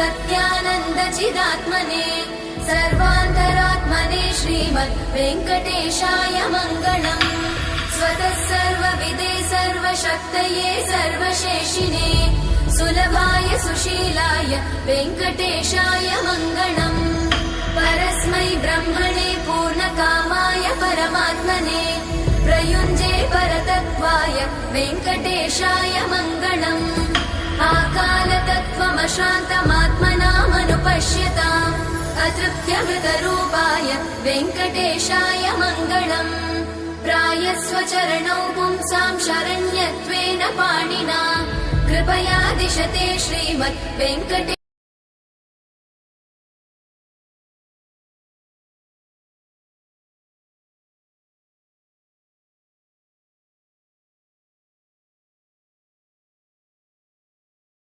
सत्यानन्दचिदात्मने सर्वान्तरात्मने श्रीमद् वेङ्कटेशाय मङ्गलम्। स्वतः सर्वविदे सर्वशक्तये सर्वशेषिणे सुलभाय सुशीलाय वेङ्कटेशाय मङ्गलम्। परस्मै ब्रह्मणे पूर्णकामाय परमात्मने प्रयुञ्जे परतत्त्वाय वेङ्कटेशाय मङ्गलम्। आकालतत्त्वमशान्तमात्मनामनुपश्यताम् अतृप्त्यमृतरूपाय वेङ्कटेशाय मङ्गलम्। प्रायस्वचरणौ पुंसां शरण्यत्वेन पाणिना कृपया दिशते श्रीमद् वेङ्कटे